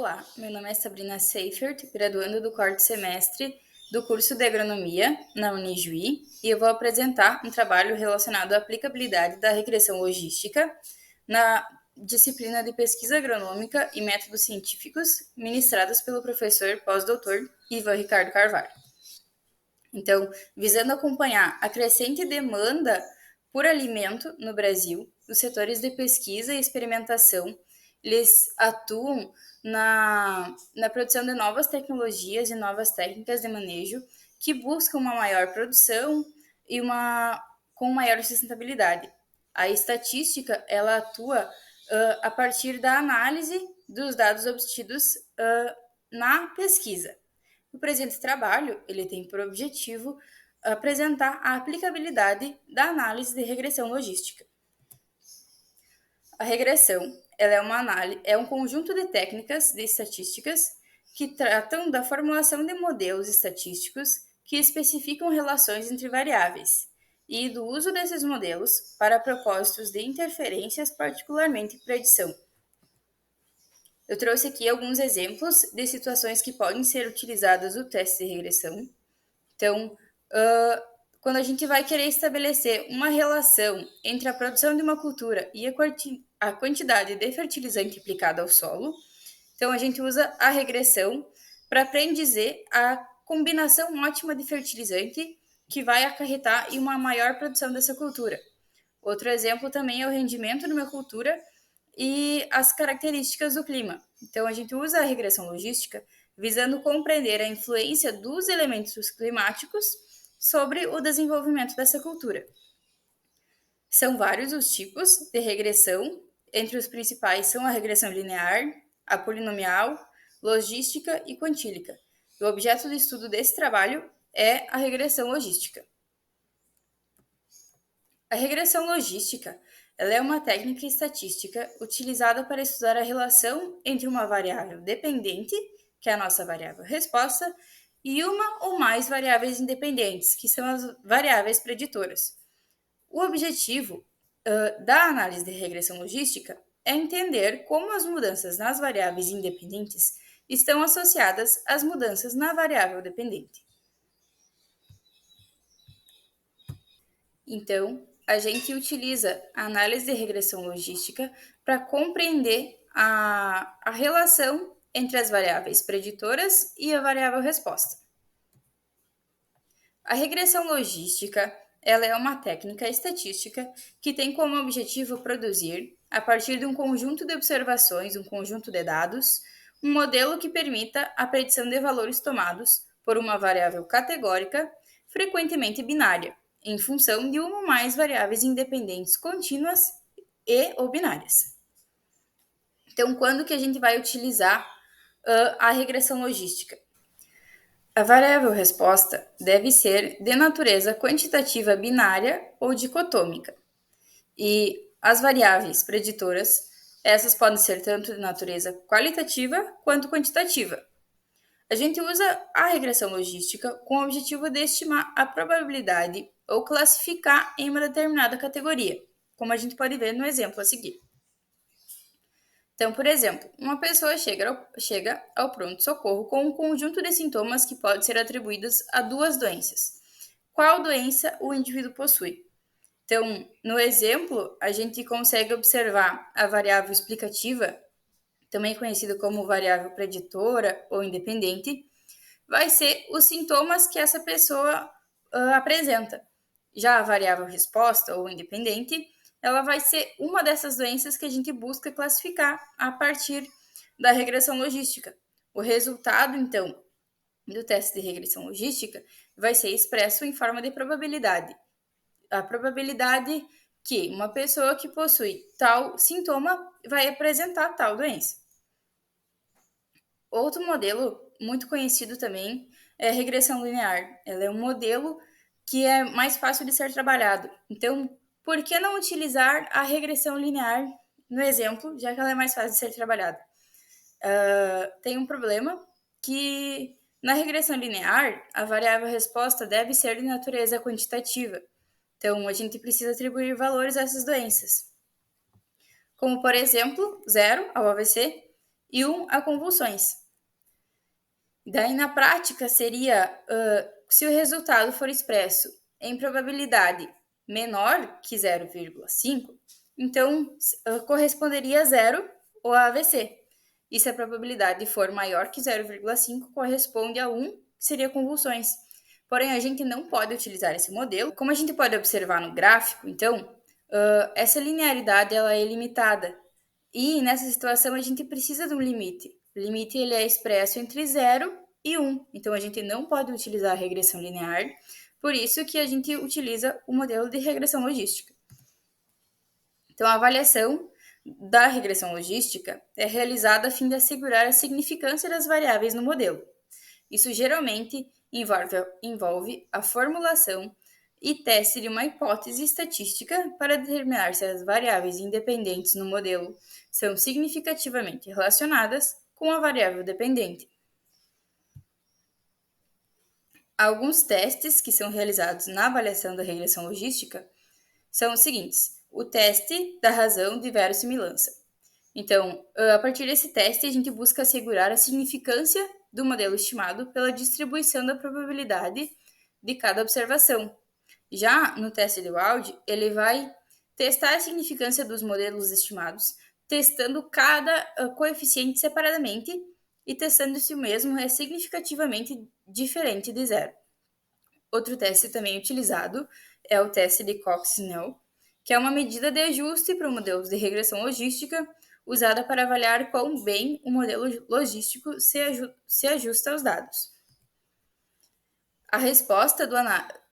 Olá, meu nome é Sabrina Seifert, graduanda do quarto semestre do curso de Agronomia na Unijuí, e eu vou apresentar um trabalho relacionado à aplicabilidade da regressão logística na disciplina de pesquisa agronômica e métodos científicos, ministradas pelo professor pós-doutor Ivan Ricardo Carvalho. Então, visando acompanhar a crescente demanda por alimento no Brasil, os setores de pesquisa e experimentação, eles atuam na produção de novas tecnologias e novas técnicas de manejo que buscam uma maior produção e com maior sustentabilidade. A estatística, ela atua a partir da análise dos dados obtidos na pesquisa. O presente trabalho, ele tem por objetivo apresentar a aplicabilidade da análise de regressão logística. A regressão, ela é um conjunto de técnicas de estatísticas que tratam da formulação de modelos estatísticos que especificam relações entre variáveis e do uso desses modelos para propósitos de interferências, particularmente predição. Eu trouxe aqui alguns exemplos de situações que podem ser utilizadas no teste de regressão. Então, quando a gente vai querer estabelecer uma relação entre a produção de uma cultura e a quantidade de fertilizante aplicada ao solo, então a gente usa a regressão para predizer a combinação ótima de fertilizante que vai acarretar em uma maior produção dessa cultura. Outro exemplo também é o rendimento de uma cultura e as características do clima. Então, a gente usa a regressão logística visando compreender a influência dos elementos climáticos sobre o desenvolvimento dessa cultura. São vários os tipos de regressão, entre os principais são a regressão linear, a polinomial, logística e quantílica. O objeto de estudo desse trabalho é a regressão logística. A regressão logística ela é uma técnica estatística utilizada para estudar a relação entre uma variável dependente, que é a nossa variável resposta, e uma ou mais variáveis independentes, que são as variáveis preditoras. O objetivo da análise de regressão logística é entender como as mudanças nas variáveis independentes estão associadas às mudanças na variável dependente. Então, a gente utiliza a análise de regressão logística para compreender a relação entre as variáveis preditoras e a variável resposta. A regressão logística ela é uma técnica estatística que tem como objetivo produzir, a partir de um conjunto de observações, um conjunto de dados, um modelo que permita a predição de valores tomados por uma variável categórica, frequentemente binária, em função de uma ou mais variáveis independentes contínuas e ou binárias. Então, quando que a gente vai utilizar a regressão logística? A variável resposta deve ser de natureza quantitativa binária ou dicotômica. E as variáveis preditoras, essas podem ser tanto de natureza qualitativa quanto quantitativa. A gente usa a regressão logística com o objetivo de estimar a probabilidade ou classificar em uma determinada categoria, como a gente pode ver no exemplo a seguir. Então, por exemplo, uma pessoa chega ao pronto-socorro com um conjunto de sintomas que pode ser atribuídos a duas doenças. Qual doença o indivíduo possui? Então, no exemplo, a gente consegue observar a variável explicativa, também conhecida como variável preditora ou independente, vai ser os sintomas que essa pessoa apresenta. Já a variável resposta ou independente, ela vai ser uma dessas doenças que a gente busca classificar a partir da regressão logística. O resultado, então, do teste de regressão logística vai ser expresso em forma de probabilidade. A probabilidade que uma pessoa que possui tal sintoma vai apresentar tal doença. Outro modelo muito conhecido também é a regressão linear. Ela é um modelo que é mais fácil de ser trabalhado. Então, por que não utilizar a regressão linear no exemplo, já que ela é mais fácil de ser trabalhada? Tem um problema que na regressão linear, a variável resposta deve ser de natureza quantitativa. Então, a gente precisa atribuir valores a essas doenças, como, por exemplo, 0 ao AVC e 1 a convulsões. Daí, na prática, seria, se o resultado for expresso em probabilidade menor que 0,5, então corresponderia a 0 ou a AVC. E se a probabilidade for maior que 0,5, corresponde a 1, que seria convulsões. Porém, a gente não pode utilizar esse modelo. Como a gente pode observar no gráfico, então, essa linearidade ela é limitada. E nessa situação a gente precisa de um limite. O limite ele é expresso entre 0 e 1. Então a gente não pode utilizar a regressão linear, por isso que a gente utiliza o modelo de regressão logística. Então a avaliação da regressão logística é realizada a fim de assegurar a significância das variáveis no modelo. Isso geralmente envolve a formulação e teste de uma hipótese estatística para determinar se as variáveis independentes no modelo são significativamente relacionadas com a variável dependente. Alguns testes que são realizados na avaliação da regressão logística são os seguintes: o teste da razão de verossimilhança. Então, a partir desse teste, a gente busca assegurar a significância do modelo estimado pela distribuição da probabilidade de cada observação. Já no teste de Wald, ele vai testar a significância dos modelos estimados, testando cada coeficiente separadamente e testando se o mesmo é significativamente diferente de 0. Outro teste também utilizado é o teste de Cox-Snell, que é uma medida de ajuste para modelos de regressão logística usada para avaliar quão bem o modelo logístico se ajusta aos dados. A resposta